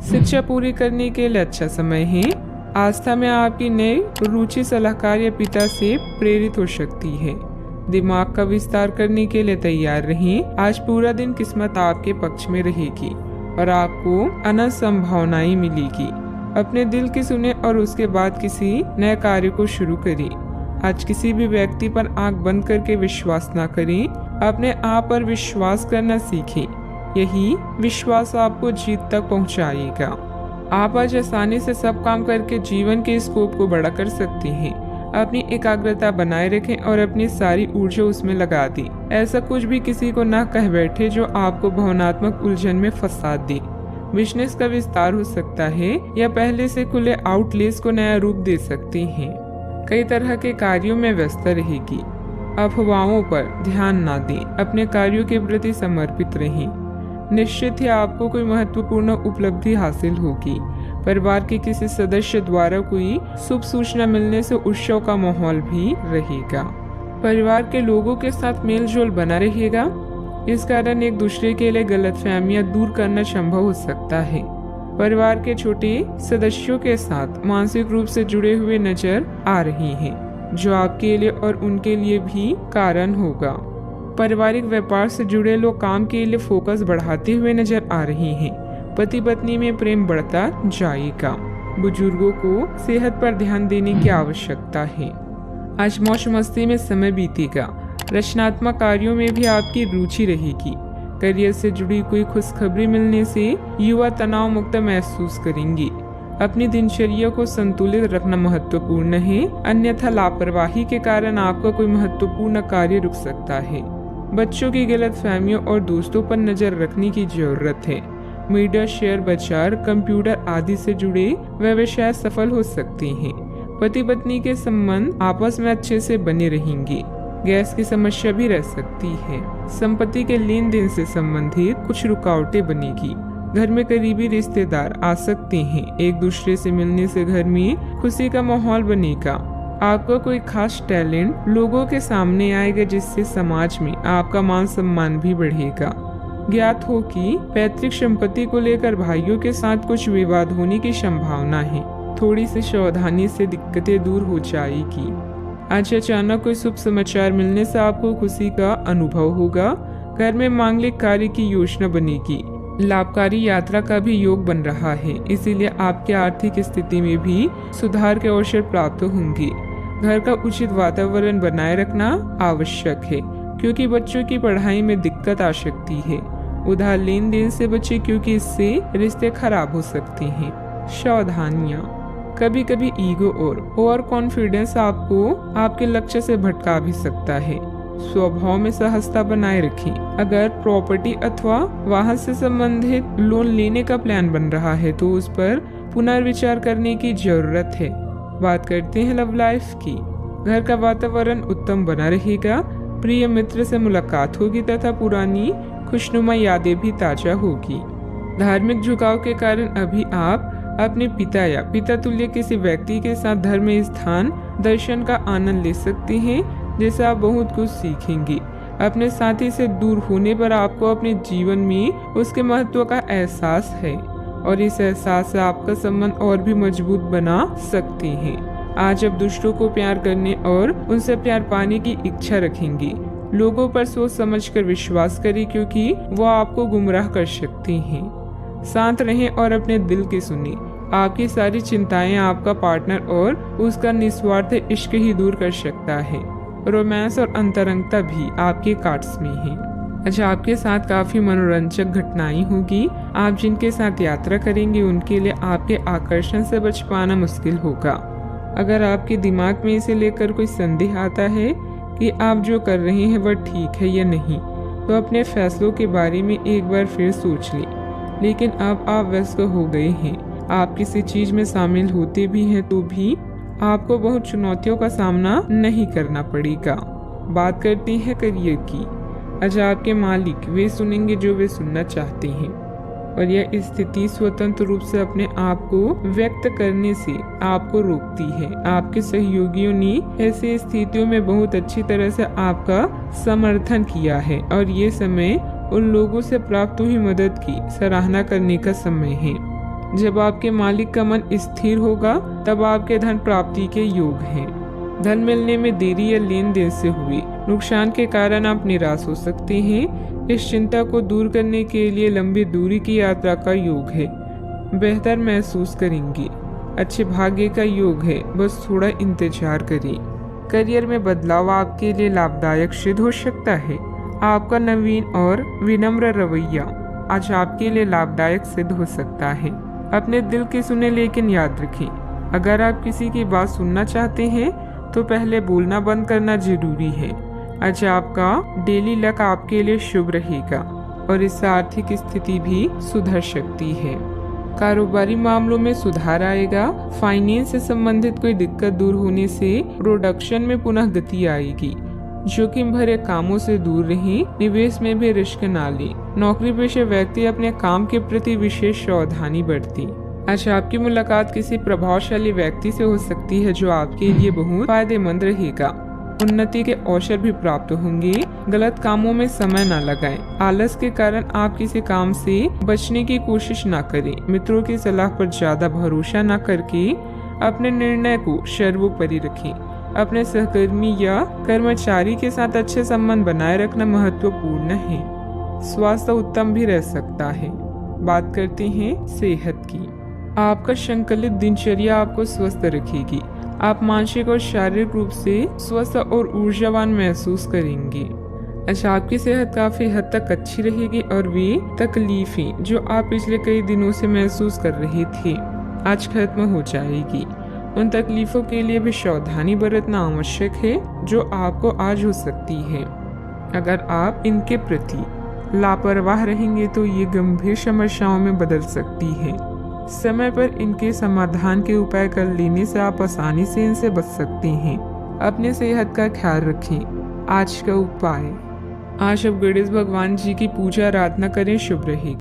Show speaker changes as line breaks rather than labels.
शिक्षा पूरी करने के लिए अच्छा समय है। आस्था में आपकी नई रुचि सलाहकार या पिता से प्रेरित हो सकती है। दिमाग का विस्तार करने के लिए तैयार रहें। आज पूरा दिन किस्मत आपके पक्ष में रहेगी और आपको अनंत संभावनाएं मिलेगी। अपने दिल की सुने और उसके बाद किसी नए कार्य को शुरू करें। आज किसी भी व्यक्ति पर आंख बंद करके विश्वास न करें। अपने आप पर विश्वास करना सीखें। यही विश्वास आपको जीत तक पहुंचाएगा। आप आज आसानी से सब काम करके जीवन के स्कोप को बड़ा कर सकते हैं। अपनी एकाग्रता बनाए रखें और अपनी सारी ऊर्जा उसमें लगा दें। ऐसा कुछ भी किसी को न कह बैठे जो आपको भावनात्मक उलझन में फंसा दे। बिजनेस का विस्तार हो सकता है या पहले से खुले आउटलेट्स को नया रूप दे सकते हैं। कई तरह के कार्यों में व्यस्त रहेगी। अफवाहों पर ध्यान न दें। अपने कार्यों के प्रति समर्पित रहें। निश्चित ही आपको कोई महत्वपूर्ण उपलब्धि हासिल होगी। परिवार के किसी सदस्य द्वारा कोई शुभ सूचना मिलने से उत्सव का माहौल भी रहेगा। परिवार के लोगों के साथ मेल जोल बना रहेगा। इस कारण एक दूसरे के लिए गलतफहमियां दूर करना संभव हो सकता है। परिवार के छोटे सदस्यों के साथ मानसिक रूप से जुड़े हुए नजर आ रहे हैं, जो आपके लिए और उनके लिए भी कारण होगा। पारिवारिक व्यापार से जुड़े लोग काम के लिए फोकस बढ़ाते हुए नजर आ रहे हैं। पति पत्नी में प्रेम बढ़ता जाएगा। बुजुर्गों को सेहत पर ध्यान देने की आवश्यकता है। आज मौज मस्ती में समय बीतेगा। रचनात्मक कार्यों में भी आपकी रुचि रहेगी। करियर से जुड़ी कोई खुशखबरी मिलने से युवा तनाव मुक्त महसूस करेंगे। अपनी दिनचर्या को संतुलित रखना महत्वपूर्ण है, अन्यथा लापरवाही के कारण आपका कोई महत्वपूर्ण कार्य रुक सकता है। बच्चों की गलतफहमियों और दोस्तों पर नजर रखने की जरूरत है। मीडिया, शेयर बाजार, कंप्यूटर आदि से जुड़े व्यवसाय सफल हो सकते हैं। पति पत्नी के संबंध आपस में अच्छे से बने रहेंगे। गैस की समस्या भी रह सकती है। संपत्ति के लेन देन से संबंधित कुछ रुकावटें बनेगी। घर में करीबी रिश्तेदार आ सकते हैं। एक दूसरे से मिलने से घर में खुशी का माहौल बनेगा। आपका कोई खास टैलेंट लोगों के सामने आएगा, जिससे समाज में आपका मान सम्मान भी बढ़ेगा। ज्ञात हो कि पैतृक संपत्ति को लेकर भाइयों के साथ कुछ विवाद होने की संभावना है। थोड़ी सी सावधानी से दिक्कतें दूर हो जाएगी। आज अचानक कोई शुभ समाचार मिलने से आपको खुशी का अनुभव होगा। घर में मांगलिक कार्य की योजना बनेगी। लाभकारी यात्रा का भी योग बन रहा है, इसीलिए आपकी आर्थिक स्थिति में भी सुधार के अवसर प्राप्त होंगे। घर का उचित वातावरण बनाए रखना आवश्यक है, क्योंकि बच्चों की पढ़ाई में दिक्कत आ सकती है। उधार लेन देन से बचे, क्योंकि इससे रिश्ते खराब हो सकते हैं। सावधानियां, कभी कभी ईगो और ओवर कॉन्फिडेंस आपको आपके लक्ष्य से भटका भी सकता है। स्वभाव में सहजता बनाए रखें। अगर प्रॉपर्टी अथवा वाहन से संबंधित लोन लेने का प्लान बन रहा है तो उस पर पुनर्विचार करने की जरूरत है। बात करते हैं लव लाइफ की। घर का वातावरण उत्तम बना रहेगा। प्रिय मित्र से मुलाकात होगी तथा पुरानी खुशनुमा यादें भी ताजा होगी। धार्मिक झुकाव के कारण अभी आप अपने पिता या पिता तुल्य किसी व्यक्ति के साथ धर्म स्थान दर्शन का आनंद ले सकते हैं, जिससे आप बहुत कुछ सीखेंगे। अपने साथी से दूर होने पर आपको अपने जीवन में उसके महत्व का एहसास है और इस एहसास से आपका संबंध और भी मजबूत बना सकते हैं। आज आप दूसरों को प्यार करने और उनसे प्यार पाने की इच्छा रखेंगे। लोगों पर सोच समझकर विश्वास करें, क्योंकि वो आपको गुमराह कर सकते हैं। शांत रहें और अपने दिल की सुनिए। आपकी सारी चिंताएं आपका पार्टनर और उसका निस्वार्थ इश्क ही दूर कर सकता है। रोमांस और अंतरंगता भी आपके कार्ड्स में है। अच्छा, आपके साथ काफी मनोरंजक घटनाएं होगी। आप जिनके साथ यात्रा करेंगे उनके लिए आपके आकर्षण से बच पाना मुश्किल होगा। अगर आपके दिमाग में इसे लेकर कोई संदेह आता है कि आप जो कर रहे हैं वह ठीक है या नहीं, तो अपने फैसलों के बारे में एक बार फिर सोच लें। लेकिन अब आप व्यस्त हो गए हैं। आप किसी चीज में शामिल होते भी हैं तो भी आपको बहुत चुनौतियों का सामना नहीं करना पड़ेगा। बात करते हैं करियर की। आज आपके मालिक वे सुनेंगे जो वे सुनना चाहते हैं और यह स्थिति स्वतंत्र रूप से अपने आप को व्यक्त करने से आपको रोकती है। आपके सहयोगियों ने ऐसी स्थितियों में बहुत अच्छी तरह से आपका समर्थन किया है और ये समय उन लोगों से प्राप्त हुई मदद की सराहना करने का समय है। जब आपके मालिक का मन स्थिर होगा तब आपके धन प्राप्ति के योग हैं। धन मिलने में देरी या लेन देन से हुए नुकसान के कारण आप निराश हो सकते हैं। इस चिंता को दूर करने के लिए लंबी दूरी की यात्रा का योग है। बेहतर महसूस करेंगे। अच्छे भाग्य का योग है, बस थोड़ा इंतजार करें। करियर में बदलाव आपके लिए लाभदायक सिद्ध हो सकता है। आपका नवीन और विनम्र रवैया आज आपके लिए लाभदायक सिद्ध हो सकता है। अपने दिल की सुने, लेकिन याद रखें, अगर आप किसी की बात सुनना चाहते हैं तो पहले बोलना बंद करना जरूरी है। आज आपका डेली लक आपके लिए शुभ रहेगा और इससे आर्थिक स्थिति भी सुधर सकती है। कारोबारी मामलों में सुधार आएगा। फाइनेंस से संबंधित कोई दिक्कत दूर होने से प्रोडक्शन में पुनः गति आएगी। जोखिम भरे कामों से दूर रहें। निवेश में भी रिस्क ना लें। नौकरी पेशे व्यक्ति अपने काम के प्रति विशेष सावधानी बरतें। आज आपकी मुलाकात किसी प्रभावशाली व्यक्ति से हो सकती है जो आपके लिए बहुत फायदेमंद रहेगा। उन्नति के अवसर भी प्राप्त होंगे। गलत कामों में समय न लगाएं। आलस के कारण आप किसी काम से बचने की कोशिश न करें। मित्रों की सलाह पर ज्यादा भरोसा न करके अपने निर्णय को सर्वोपरि रखें। अपने सहकर्मी या कर्मचारी के साथ अच्छे संबंध बनाए रखना महत्वपूर्ण है। स्वास्थ्य उत्तम भी रह सकता है। बात करते हैं सेहत की। आपका संकलित दिनचर्या आपको स्वस्थ रखेगी। आप मानसिक और शारीरिक रूप से स्वस्थ और ऊर्जावान महसूस करेंगे। अच्छा, आपकी सेहत काफी हद तक अच्छी रहेगी और वे तकलीफें जो आप पिछले कई दिनों से महसूस कर रहे थे आज खत्म हो जाएगी। उन तकलीफों के लिए भी सावधानी बरतना आवश्यक है जो आपको आज हो सकती है। अगर आप इनके प्रति लापरवाह रहेंगे तो ये गंभीर समस्याओं में बदल सकती है। समय पर इनके समाधान के उपाय कर लेने से आप आसानी से इनसे बच सकते हैं। अपने सेहत का ख्याल रखें। आज का उपाय, आज आप गणेश भगवान जी की पूजा आराधना करें, शुभ रहेगी।